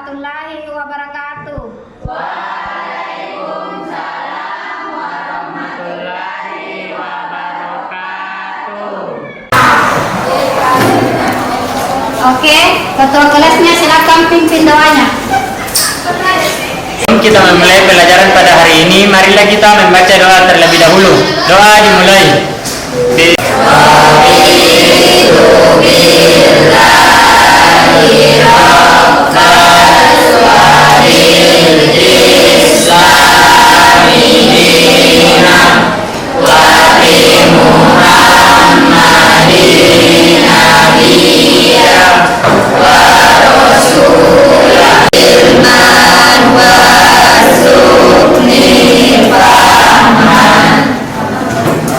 warahmatullahi wabarakatuh. Waalaikumsalam warahmatullahi wabarakatuh. Oke, ketua kelasnya silakan pimpin doanya. Sebelum kita memulai pelajaran pada hari ini, marilah kita membaca doa terlebih dahulu. Doa dimulai.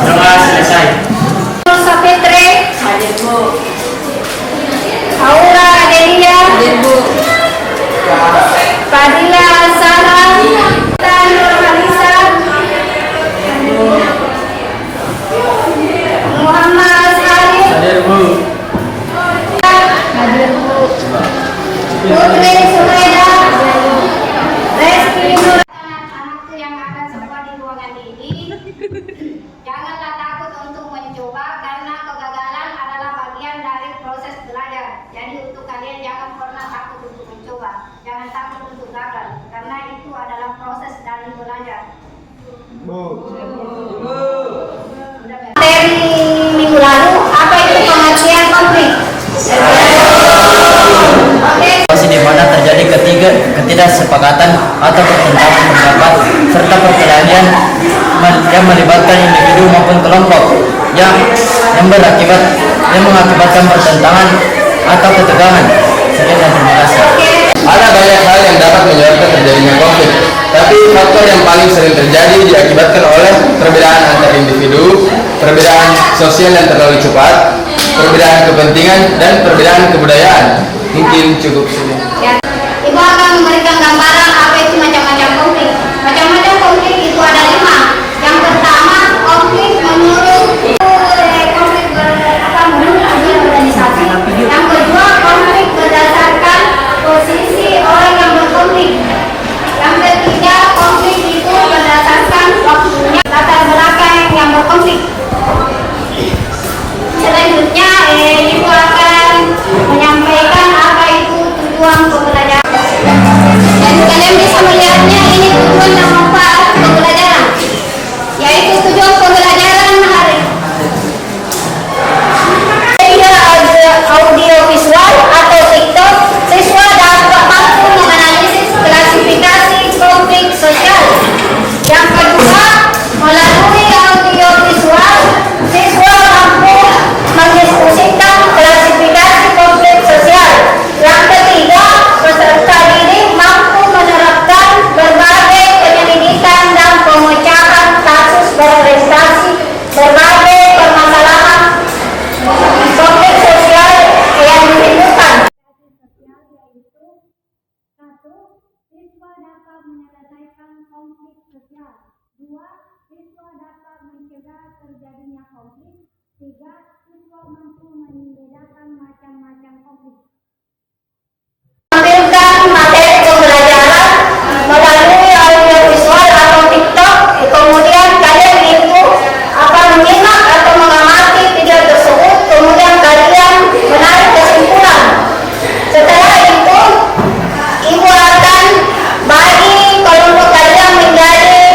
Doa selesai. Nusa Fitri, Aura Adelia, Fadila Sarah, Nur Halisa, Muhammad Salih, Putri Sumaida, Reski Nur. Anak-anakku yang ada semua di ruangan ini, janganlah takut untuk mencoba karena kegagalan adalah bagian dari proses belajar. Jadi untuk kalian jangan pernah takut untuk mencoba, jangan takut untuk gagal karena itu adalah proses dari belajar. Dari minggu lalu, apa itu pengertian konflik? Situasi di mana terjadi ketidaksepakatan atau pertentangan pendapat serta perkelahian yang melibatkan individu maupun kelompok yang mengakibatkan pertentangan atau ketegangan. Sekian dan terima kasih. Ada banyak hal yang dapat menyebabkan terjadinya konflik, tapi faktor yang paling sering terjadi diakibatkan oleh perbedaan antar individu, perbedaan sosial yang terlalu cepat, perbedaan kepentingan, dan perbedaan kebudayaan. Mungkin cukup sekian. Ibu akan memberikan gambaran apa itu macam-macam konflik. Macam-macam konflik itu ada 5. Yang pertama, konflik menurut organisasi. Yang kedua, konflik berdasarkan posisi orang yang berkonflik. Yang ketiga, konflik itu berdasarkan waktunya, latar belakang yang berkonflik. Selanjutnya, Ibu akan menyampaikan apa itu tujuan pembelajaran. Dan kalian bisa melihatnya, ini tujuan dan manfaat pembelajaran, yaitu tujuan pembelajaran hari media audio visual atau TikTok. Siswa dapat mampu menganalisis klasifikasi konflik sosial. Yang kedua, melalui audio visual, siswa mampu mendiskusikan klasifikasi konflik sosial. Yang ketiga, peserta didik mampu menerapkan berbagai penyelidikan dan pemecahan kasus berorientasi berbagai permasalahan konflik sosial yang ditimbulkan. Satu, siswa dapat menyelesaikan konflik sosial. 2, siswa dapat mencegah terjadinya konflik. 3, siswa mampu membedakan macam-macam konflik. Tampilkan materi pembelajaran melalui audio visual atau TikTok. Kemudian kalian itu akan menyimak atau mengamati video tersebut. Kemudian kalian menarik kesimpulan. Setelah itu, Ibu akan bagi kelompok kalian menjadi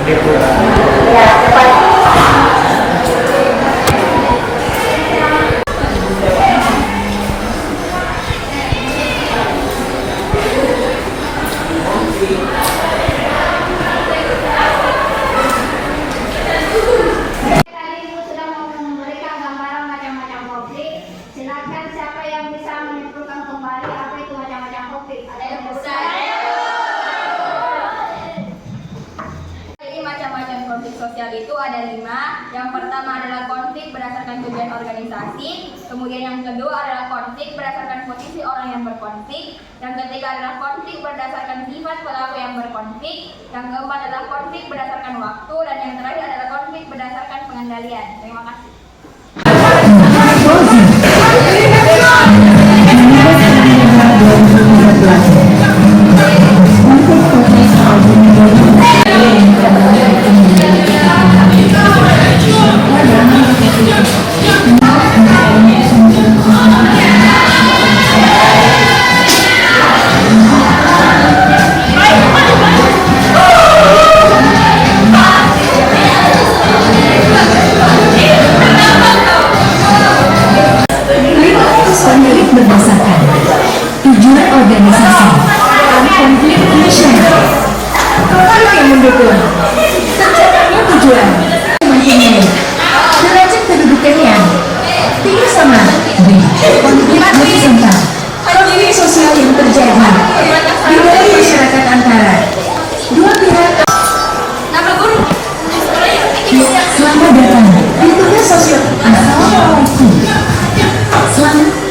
Ya, cepat. Tadi Ibu sudah memberikan gambaran macam-macam konflik. Silakan siapa yang bisa menyimpulkan kembali apa itu macam-macam konflik. Ada yang bisa? Jadi macam-macam konflik sosial itu ada 5. Yang pertama adalah konflik berdasarkan tujuan organisasi. Kemudian yang kedua adalah konflik berdasarkan posisi orang yang berkonflik. Yang ketiga adalah konflik berdasarkan sifat pelaku yang berkonflik. Yang keempat adalah konflik berdasarkan waktu. Dan yang terakhir adalah konflik berdasarkan pengendalian. Terima kasih. Konflik berdasarkan tujuan organisasi, konflik nasional, konflik yang mendukung, tercapainya tujuan, mempunyai derajat kedudukan yang tinggi sama, konflik horizontal, konflik sosial yang terjadi di dalam masyarakat antara dua pihak. Selamat datang di tugas sosial. Assalamualaikum. Selamat.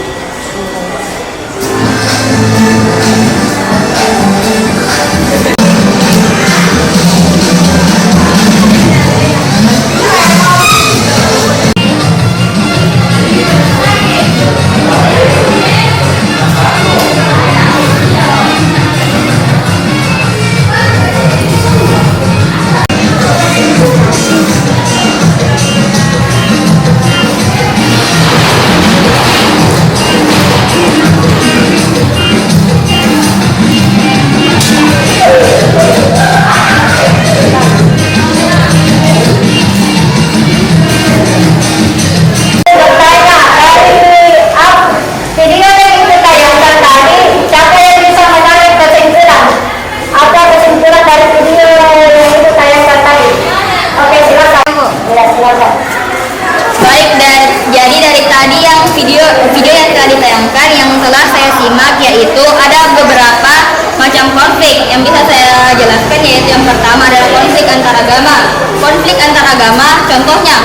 Jadi dari tadi yang video yang telah ditayangkan yang telah saya simak, yaitu ada beberapa macam konflik yang bisa saya jelaskan, yaitu yang pertama adalah konflik antar agama. Konflik antar agama contohnya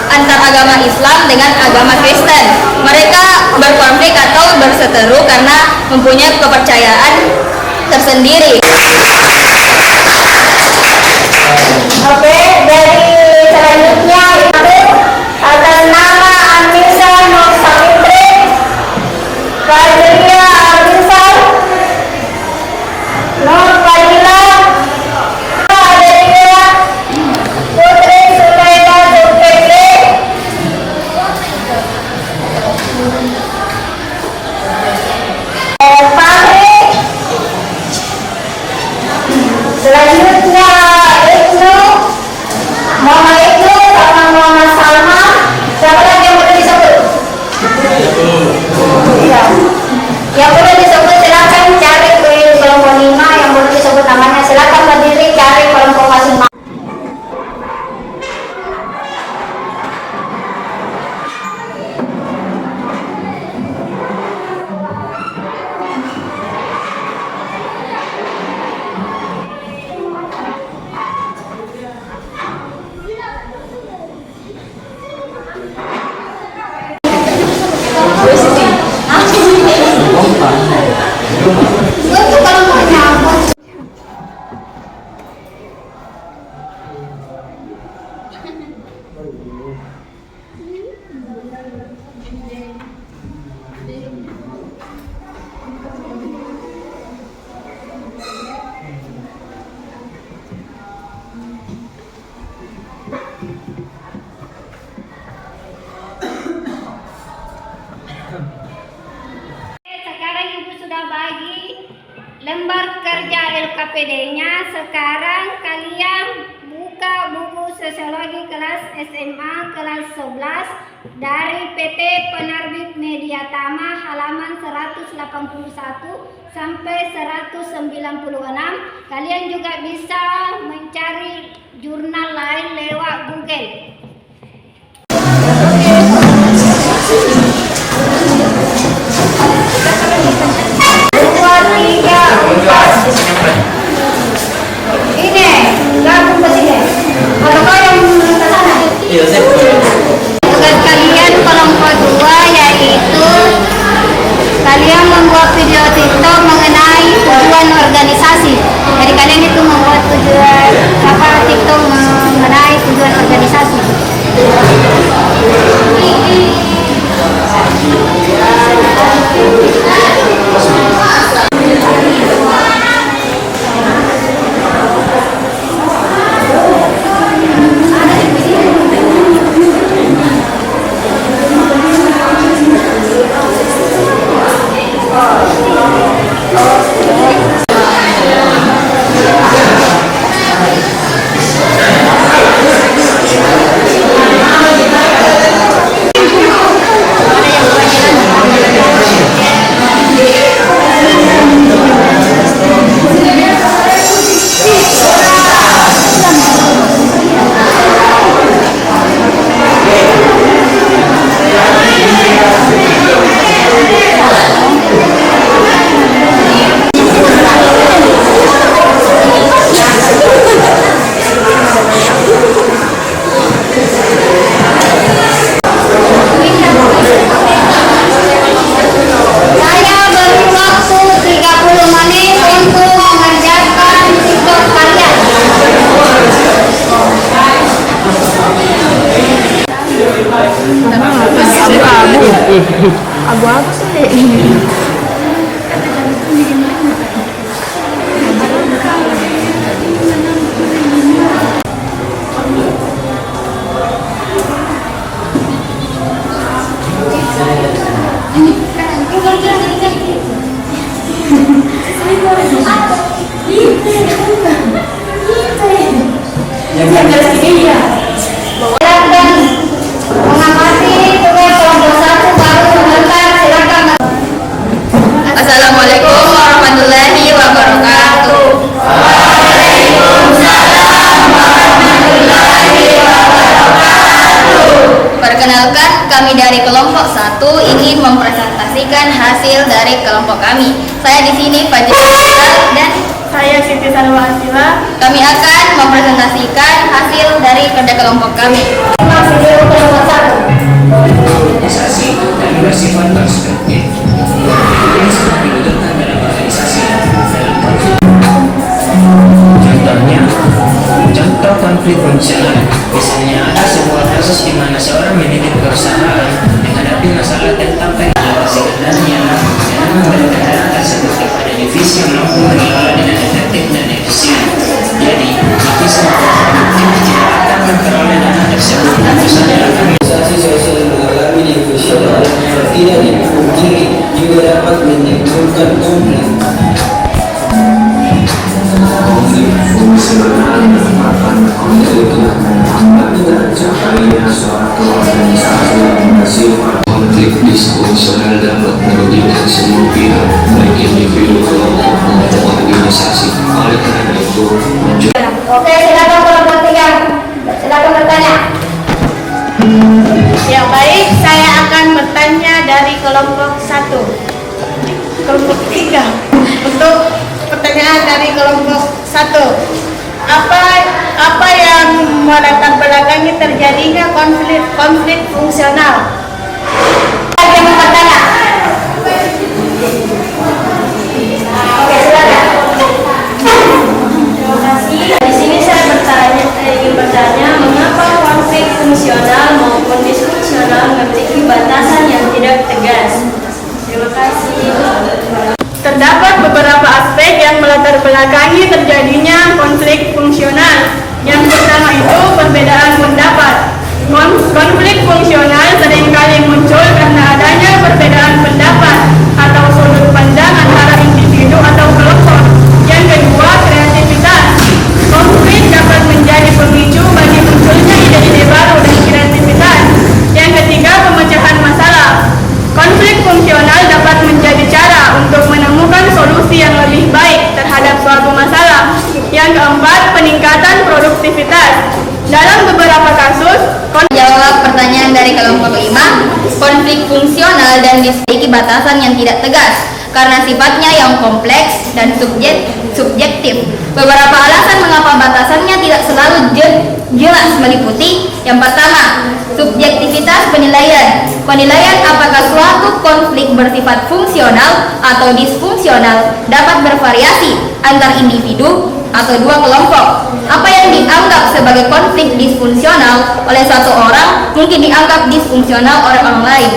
antar agama Islam dengan agama Kristen. Mereka berkonflik atau berseteru karena mempunyai kepercayaan tersendiri. Oke, dari selanjutnya itu atas nama Anissa Nur Savitri, Fadlia Anissa, Nur Fadila, Adelia, Putri Sulaida Zulkifli, Fahri, selanjutnya Ibnu, Muhammad Ibnu sama Muhammad Salma. Siapa lagi yang boleh disebut? Iya. Yang boleh disebut silakan cari di kelompok 5 yang boleh disebut namanya. Silakan berdiri cari kelompok masing-masing. Untuk kelompoknya apa? Sekarang Ibu sudah bagi lembar kerja LKPD-nya. Sekarang kalian buka Sosiologi kelas SMA kelas 11 dari PT Penerbit Media Tama halaman 181 sampai 196. Kalian juga bisa mencari jurnal lain lewat Google. Dua, tiga, empat. Ini gabung ke sini. Apakah yang ke sana? Iya, Sip. Tugas kalian kelompok 2 yaitu kalian membuat video TikTok mengenai tujuan organisasi. Jadi kalian itu membuat tujuan TikTok mengenai tujuan organisasi. Abu-abu sih. Assalamualaikum warahmatullahi wabarakatuh. Perkenalkan, kami dari kelompok 1 ingin mempresentasikan hasil dari kelompok kami. Saya di sini Fajri dan Saya Siti Salwa Asila. kami akan mempresentasikan hasil dari kerja kelompok kami. Organisasi dan bersifat konstruktif. Ini sangat dibutuhkan dalam organisasi dalam konflik. Contoh konflik fungsional. Misalnya ada sebuah kasus di mana seorang manajer perusahaan menghadapi masalah tentang pengelolaan sebenarnya dan memberikan dana tersebut kepada divisi yang mampu mengelola dengan efektif dan efisien. Jadi, divisi yang produktif tidak akan memperoleh dana tersebut dan perusahaan akan Organisasi sosial mengalami fungsional tidak dipungkiri juga dapat menimbulkan konflik. Konflik fungsional merupakan konflik yang menghambat tercapainya suatu organisasi yang bersifat. Konflik disfungsional dapat merugikan semua pihak, baik individu, kelompok, maupun organisasi. Oleh karena itu, Oke, silakan kelompok 3. Silakan bertanya. Ya baik, saya akan bertanya dari kelompok 1. Kelompok 3. Untuk pertanyaan dari kelompok 1. Apa yang melatar belakangi terjadinya konflik fungsional? Ada yang mau bertanya? Oke, silakan. Terima kasih. Di sini saya ingin bertanya mengapa konflik fungsional maupun disfungsional memiliki batasan yang tidak tegas. Terima kasih. Terdapat beberapa aspek yang melatar belakangi terjadinya konflik fungsional. Yang pertama itu perbedaan pendapat. Konflik fungsional seringkali Dalam beberapa kasus, jawab pertanyaan dari kelompok 5, konflik fungsional dan memiliki batasan yang tidak tegas karena sifatnya yang kompleks dan subjektif. Beberapa alasan mengapa batasannya tidak selalu jelas meliputi: yang pertama, subjektivitas penilaian. Penilaian apakah suatu konflik bersifat fungsional atau disfungsional dapat bervariasi antar individu atau dua kelompok. Apa yang dianggap sebagai konflik disfungsional oleh satu orang mungkin dianggap disfungsional oleh orang lain.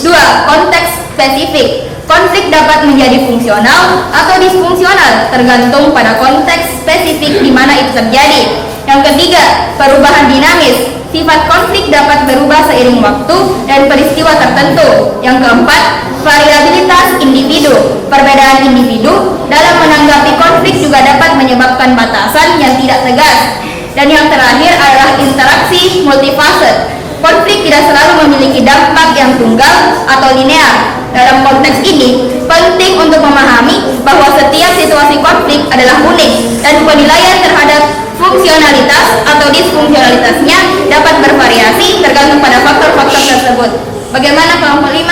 2. Konteks spesifik. Konflik dapat menjadi fungsional atau disfungsional tergantung pada konteks spesifik di mana itu terjadi. Yang ketiga, perubahan dinamis. Sifat konflik dapat berubah seiring waktu dan peristiwa tertentu. Yang keempat, variabilitas individu. Perbedaan individu dalam menanggapi konflik juga dapat menyebabkan batasan yang tidak tegas. Dan yang terakhir adalah interaksi multifase. Konflik tidak selalu memiliki dampak yang tunggal atau linear. Dalam konteks ini, penting untuk memahami bahwa setiap situasi konflik adalah unik dan penilaian terhadap fungsionalitas atau disfungsionalitasnya dapat bervariasi tergantung pada faktor-faktor tersebut. Bagaimana kelompok 5?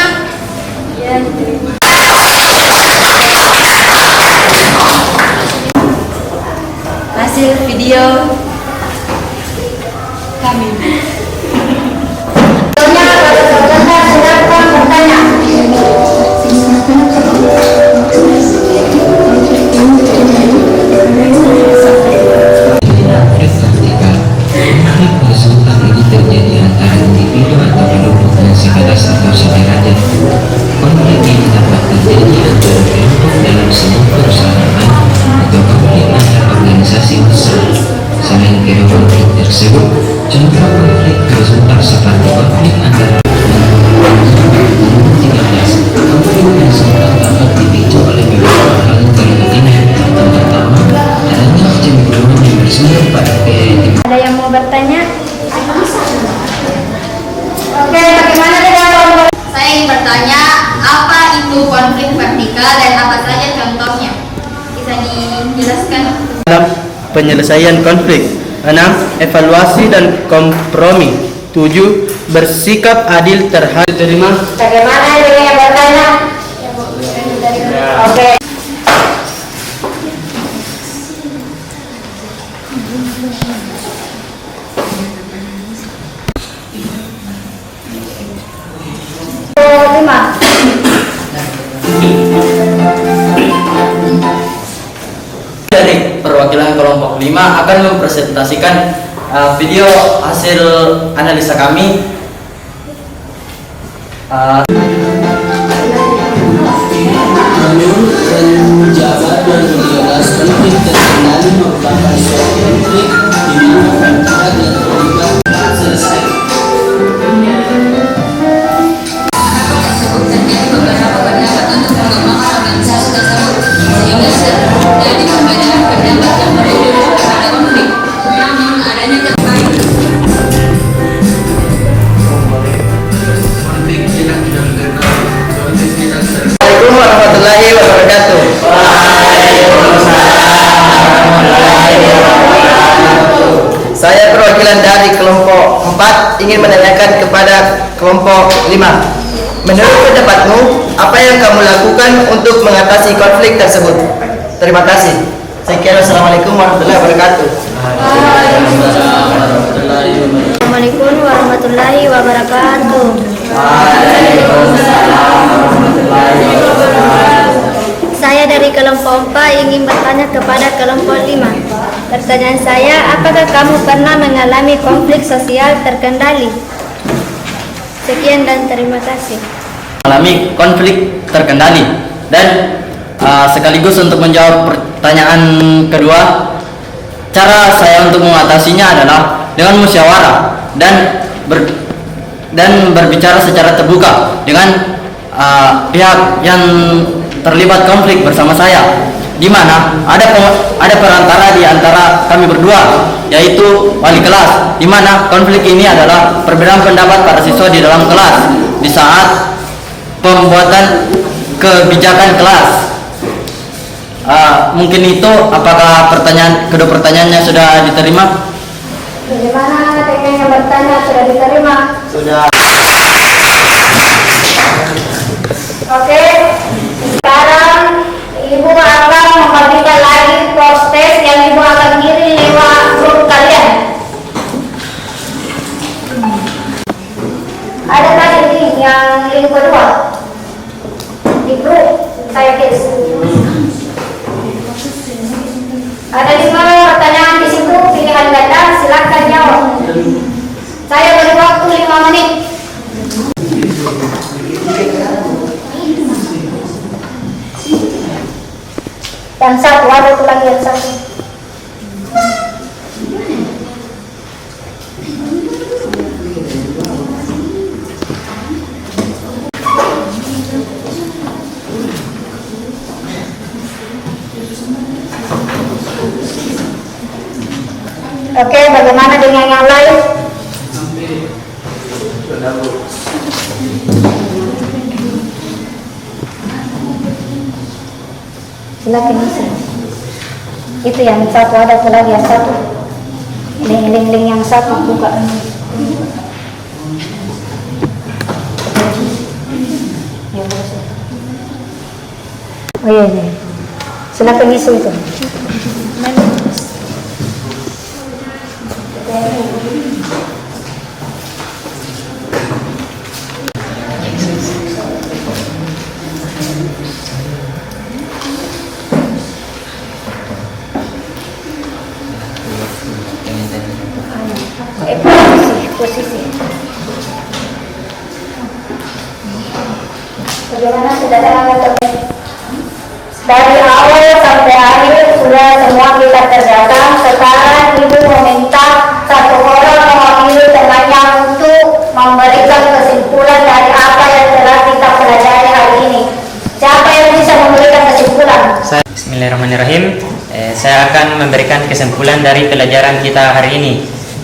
Hasil video kami. Silakan bertanya. Konflik ini terjadi antara individu atau kelompok yang sekelas atau sederajat. Konflik ini dapat terjadi antara kelompok dalam sebuah perusahaan atau konflik antar organisasi besar. Selain kedua konflik tersebut, contoh konflik horizontal seperti konflik antara konflik horizontal dapat dipicu oleh beberapa hal berikut ini. Yang pertama, adanya kecemburuan yang bersumber pada kreativitas. Ada yang mau bertanya? Oke, bagaimana dengan kelompok? Saya ingin bertanya, apa itu konflik vertikal dan apa saja contohnya? Bisa dijelaskan? Dalam penyelesaian konflik. 6. Evaluasi dan kompromi. 7. Bersikap adil terhadap terima. Bagaimana dengan yang bertanya? Oke. Dari perwakilan kelompok 5 akan mempresentasikan video hasil analisa kami. Menurut penjabat dan menjelas konflik terkendali merupakan suatu konflik di mana pihak yang terlibat selesai. Assalamualaikum warahmatullahi wabarakatuh. Saya perwakilan dari kelompok 4 ingin menanyakan kepada kelompok 5. Menurut pendapatmu, apa yang kamu lakukan untuk mengatasi konflik tersebut? Terima kasih. Sekian, wassalamualaikum warahmatullahi wabarakatuh. Assalamualaikum warahmatullahi wabarakatuh. Saya dari kelompok 4 ingin bertanya kepada kelompok 5. Pertanyaan saya, apakah kamu pernah mengalami konflik sosial terkendali? Sekian dan terima kasih. Mengalami konflik terkendali. Dan sekaligus untuk menjawab pertanyaan kedua, cara saya untuk mengatasinya adalah dengan musyawarah dan berbicara secara terbuka dengan pihak yang terlibat konflik bersama saya, di mana ada perantara di antara kami berdua, yaitu wali kelas, di mana konflik ini adalah perbedaan pendapat para siswa di dalam kelas di saat pembuatan kebijakan kelas. Mungkin itu. Apakah kedua pertanyaannya sudah diterima? Bagaimana dengan yang bertanya sudah diterima? Sudah. Oke, sekarang Ibu akan membagikan lagi proses yang Ibu akan kirim lewat grup kalian. Ada tadi link yang link kedua di grup saya kirim. Ada 5 pertanyaan di situ, pilihan ganda, silakan jawab. Saya beri waktu 5 menit. Yang satu, ada itu lagi yang satu. Oke, bagaimana dengan yang lain? Silakan isi. Itu yang satu, ada lagi yang satu. Link yang satu buka. Oh iya, iya. Silakan isi itu. Posisi. Bagaimana saudara dari awal sampai akhir sudah semua kita kerjakan. Sekarang Ibu meminta satu orang mewakili temannya untuk memberikan kesimpulan dari apa yang telah kita pelajari hari ini. Siapa yang bisa memberikan kesimpulan? Bismillahirrahmanirrahim. Saya akan memberikan kesimpulan dari pelajaran kita hari ini.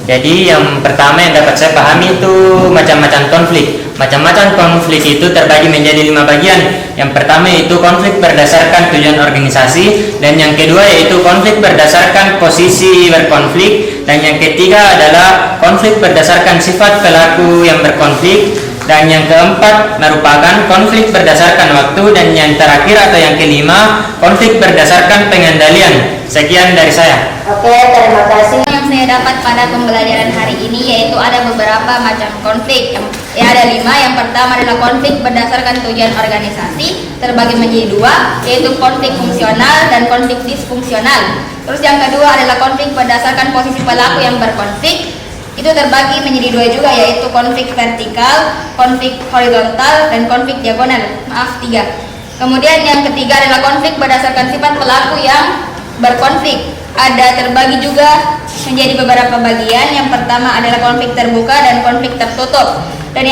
Jadi yang pertama yang dapat saya pahami itu macam-macam konflik. Macam-macam konflik itu terbagi menjadi 5 bagian. Yang pertama yaitu konflik berdasarkan tujuan organisasi, dan yang kedua yaitu konflik berdasarkan posisi berkonflik, dan yang ketiga adalah konflik berdasarkan sifat pelaku yang berkonflik, dan yang keempat merupakan konflik berdasarkan waktu, dan yang terakhir atau yang kelima konflik berdasarkan pengendalian. Sekian dari saya. Oke, terima kasih. Yang saya dapat pada pembelajaran hari ini yaitu ada beberapa macam konflik. Ada 5. Yang pertama adalah konflik berdasarkan tujuan organisasi, terbagi menjadi 2, yaitu konflik fungsional dan konflik disfungsional. Terus yang kedua adalah konflik berdasarkan posisi pelaku yang berkonflik, itu terbagi menjadi 2 juga, yaitu konflik vertikal, konflik horizontal, dan konflik diagonal. 3. Kemudian yang ketiga adalah konflik berdasarkan sifat pelaku yang berkonflik. Ada terbagi juga menjadi beberapa bagian. Yang pertama adalah konflik terbuka dan konflik tertutup. Dan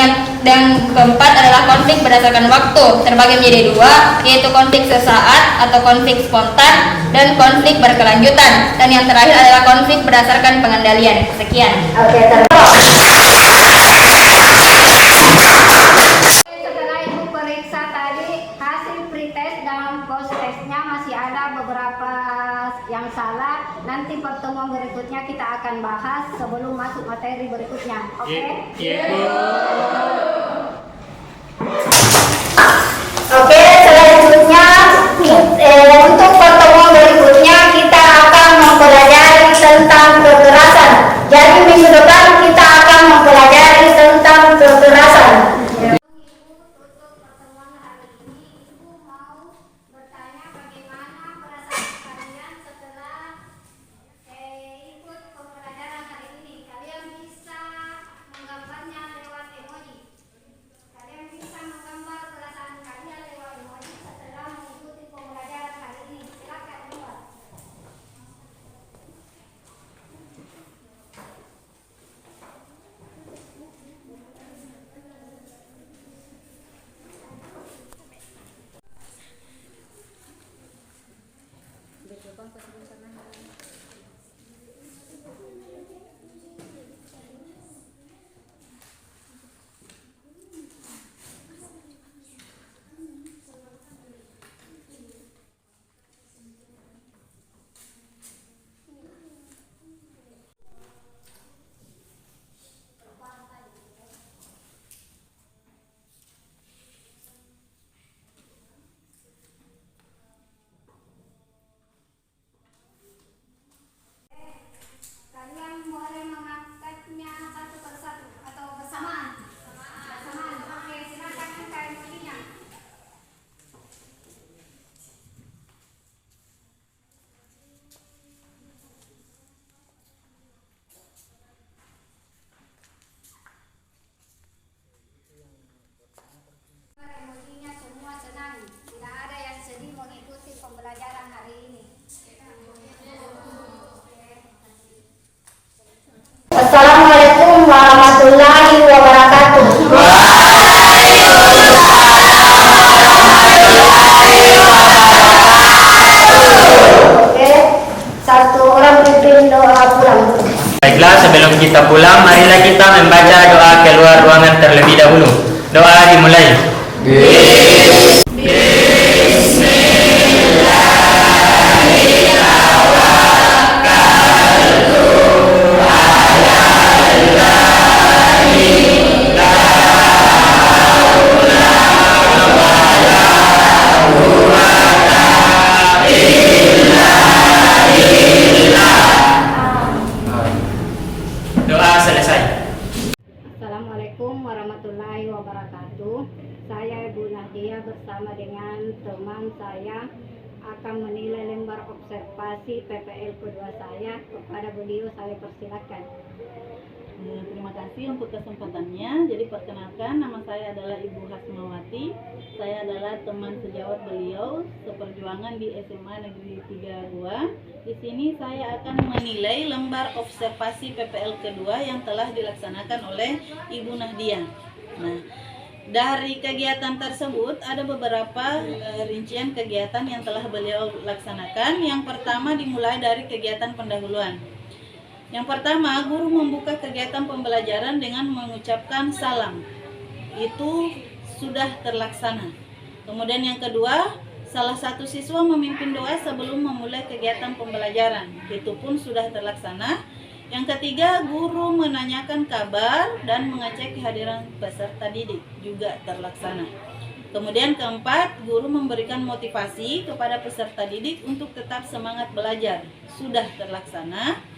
yang keempat adalah konflik berdasarkan waktu, terbagi menjadi 2, yaitu konflik sesaat atau konflik spontan dan konflik berkelanjutan. Dan yang terakhir adalah konflik berdasarkan pengendalian. Sekian. Oke, setelah Ibu periksa tadi hasil pretest dan post testnya masih ada beberapa yang salah. Nanti pertemuan berikutnya kita akan bahas sebelum masuk materi berikutnya. Oke? Oke, selanjutnya untuk pertemuan berikutnya kita akan mempelajari tentang kekerasan. Jadi minggu depan kita akan mempelajari tentang kekerasan. warahmatullahi wabarakatuh. Oke, satu orang pimpin doa pulang. Baiklah, sebelum kita pulang, marilah kita membaca doa keluar ruangan terlebih dahulu. Doa dimulai. Doa selesai. Assalamualaikum warahmatullahi wabarakatuh. Saya Ibu Nadia bersama dengan teman saya akan menilai lembar observasi PPL kedua saya. Kepada beliau saya persilakan. Terima kasih untuk kesempatannya. Jadi perkenalkan, nama saya adalah Ibu Hasmawati. Saya adalah teman sejawat beliau seperjuangan di SMA Negeri 32. Di sini saya akan menilai lembar observasi PPL kedua yang telah dilaksanakan oleh Ibu Nadia. Nah, dari kegiatan tersebut ada beberapa rincian kegiatan yang telah beliau laksanakan. Yang pertama dimulai dari kegiatan pendahuluan. Yang pertama, guru membuka kegiatan pembelajaran dengan mengucapkan salam. Itu sudah terlaksana. Kemudian yang kedua, salah satu siswa memimpin doa sebelum memulai kegiatan pembelajaran. Itu pun sudah terlaksana. Yang ketiga, guru menanyakan kabar dan mengecek kehadiran peserta didik. Juga terlaksana. Kemudian keempat, guru memberikan motivasi kepada peserta didik untuk tetap semangat belajar. Sudah terlaksana.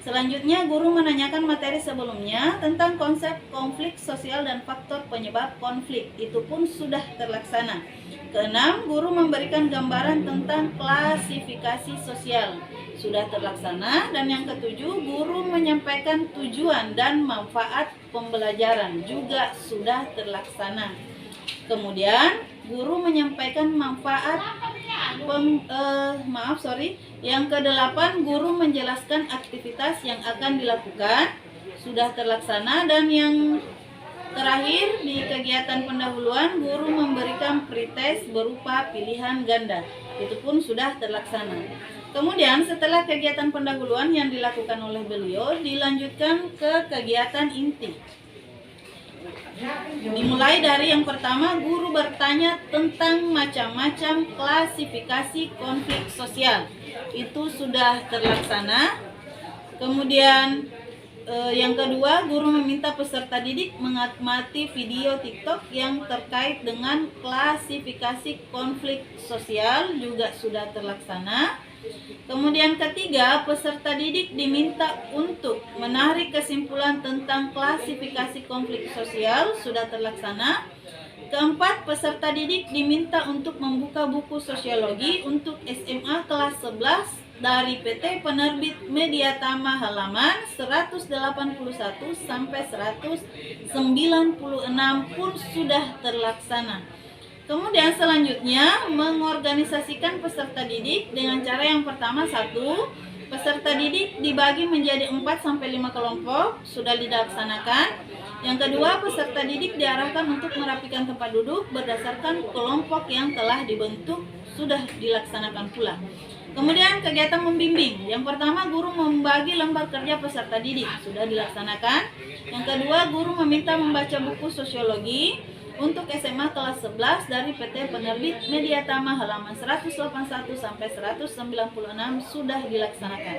Selanjutnya, guru menanyakan materi sebelumnya tentang konsep konflik sosial dan faktor penyebab konflik. Itu pun sudah terlaksana. Keenam, guru memberikan gambaran tentang klasifikasi sosial. Sudah terlaksana. Dan yang ketujuh, guru menyampaikan tujuan dan manfaat pembelajaran. Juga sudah terlaksana. Kemudian, guru menyampaikan manfaat yang kedelapan, guru menjelaskan aktivitas yang akan dilakukan. Sudah terlaksana. Dan yang terakhir, di kegiatan pendahuluan, guru memberikan pretest berupa pilihan ganda. Itu pun sudah terlaksana. Kemudian setelah kegiatan pendahuluan yang dilakukan oleh beliau, dilanjutkan ke kegiatan inti. Dimulai dari yang pertama, guru bertanya tentang macam-macam klasifikasi konflik sosial. Itu sudah terlaksana. Kemudian yang kedua, guru meminta peserta didik mengamati video TikTok yang terkait dengan klasifikasi konflik sosial. Juga sudah terlaksana. Kemudian ketiga, peserta didik diminta untuk menarik kesimpulan tentang klasifikasi konflik sosial. Sudah terlaksana. Keempat, peserta didik diminta untuk membuka buku sosiologi untuk SMA kelas 11 dari PT Penerbit Mediatama halaman 181 sampai 196 pun sudah terlaksana. Kemudian selanjutnya, mengorganisasikan peserta didik dengan cara yang pertama, satu, peserta didik dibagi menjadi 4-5 kelompok. Sudah dilaksanakan. Yang kedua, peserta didik diarahkan untuk merapikan tempat duduk berdasarkan kelompok yang telah dibentuk. Sudah dilaksanakan pula. Kemudian kegiatan membimbing. Yang pertama, guru membagi lembar kerja peserta didik. Sudah dilaksanakan. Yang kedua, guru meminta membaca buku sosiologi untuk SMA kelas 11 dari PT Penerbit Mediatama halaman 181 sampai 196 sudah dilaksanakan.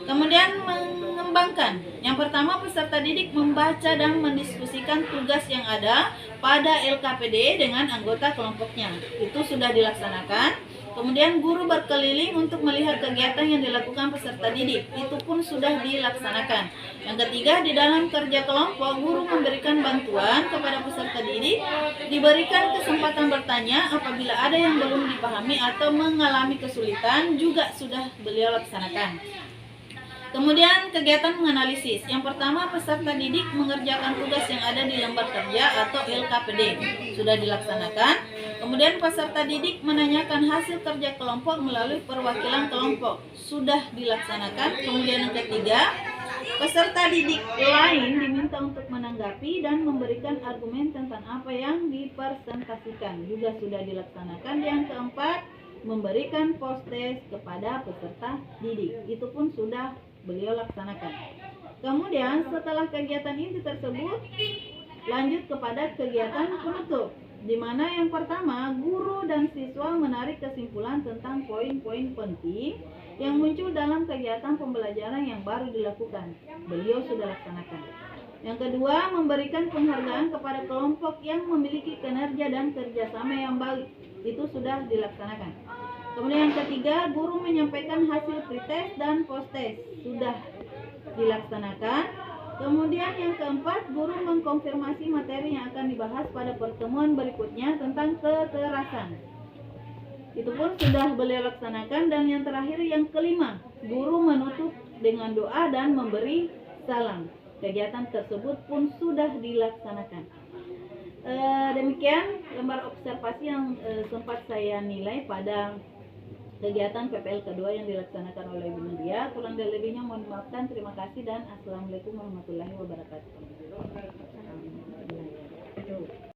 Kemudian mengembangkan. Yang pertama, peserta didik membaca dan mendiskusikan tugas yang ada pada LKPD dengan anggota kelompoknya. Itu sudah dilaksanakan. Kemudian guru berkeliling untuk melihat kegiatan yang dilakukan peserta didik. Itu pun sudah dilaksanakan. Yang ketiga, di dalam kerja kelompok, guru memberikan bantuan kepada peserta didik, diberikan kesempatan bertanya apabila ada yang belum dipahami atau mengalami kesulitan. Juga sudah beliau laksanakan. Kemudian kegiatan menganalisis. Yang pertama, peserta didik mengerjakan tugas yang ada di lembar kerja atau LKPD. Sudah dilaksanakan. Kemudian peserta didik menanyakan hasil kerja kelompok melalui perwakilan kelompok. Sudah dilaksanakan. Kemudian yang ketiga, peserta didik lain diminta untuk menanggapi dan memberikan argumen tentang apa yang dipresentasikan juga sudah dilaksanakan. Yang keempat, memberikan post-test kepada peserta didik. Itu pun sudah beliau laksanakan. Kemudian setelah kegiatan inti tersebut, lanjut kepada kegiatan penutup, di mana yang pertama, guru dan siswa menarik kesimpulan tentang poin-poin penting yang muncul dalam kegiatan pembelajaran yang baru dilakukan. Beliau sudah laksanakan. Yang kedua, memberikan penghargaan kepada kelompok yang memiliki kinerja dan kerjasama yang baik. Itu sudah dilaksanakan. Kemudian yang ketiga, guru menyampaikan hasil pretest dan post-test. Sudah dilaksanakan. Kemudian yang keempat, guru mengkonfirmasi materi yang akan dibahas pada pertemuan berikutnya tentang kekerasan. Itu pun sudah beliau laksanakan. Dan yang terakhir, yang kelima, guru menutup dengan doa dan memberi salam. Kegiatan tersebut pun sudah dilaksanakan. Demikian lembar observasi yang sempat saya nilai pada kegiatan PPL kedua yang dilaksanakan oleh Ibu Nadia. Kurang dan lebihnya mohon dimaafkan. Terima kasih dan assalamualaikum warahmatullahi wabarakatuh.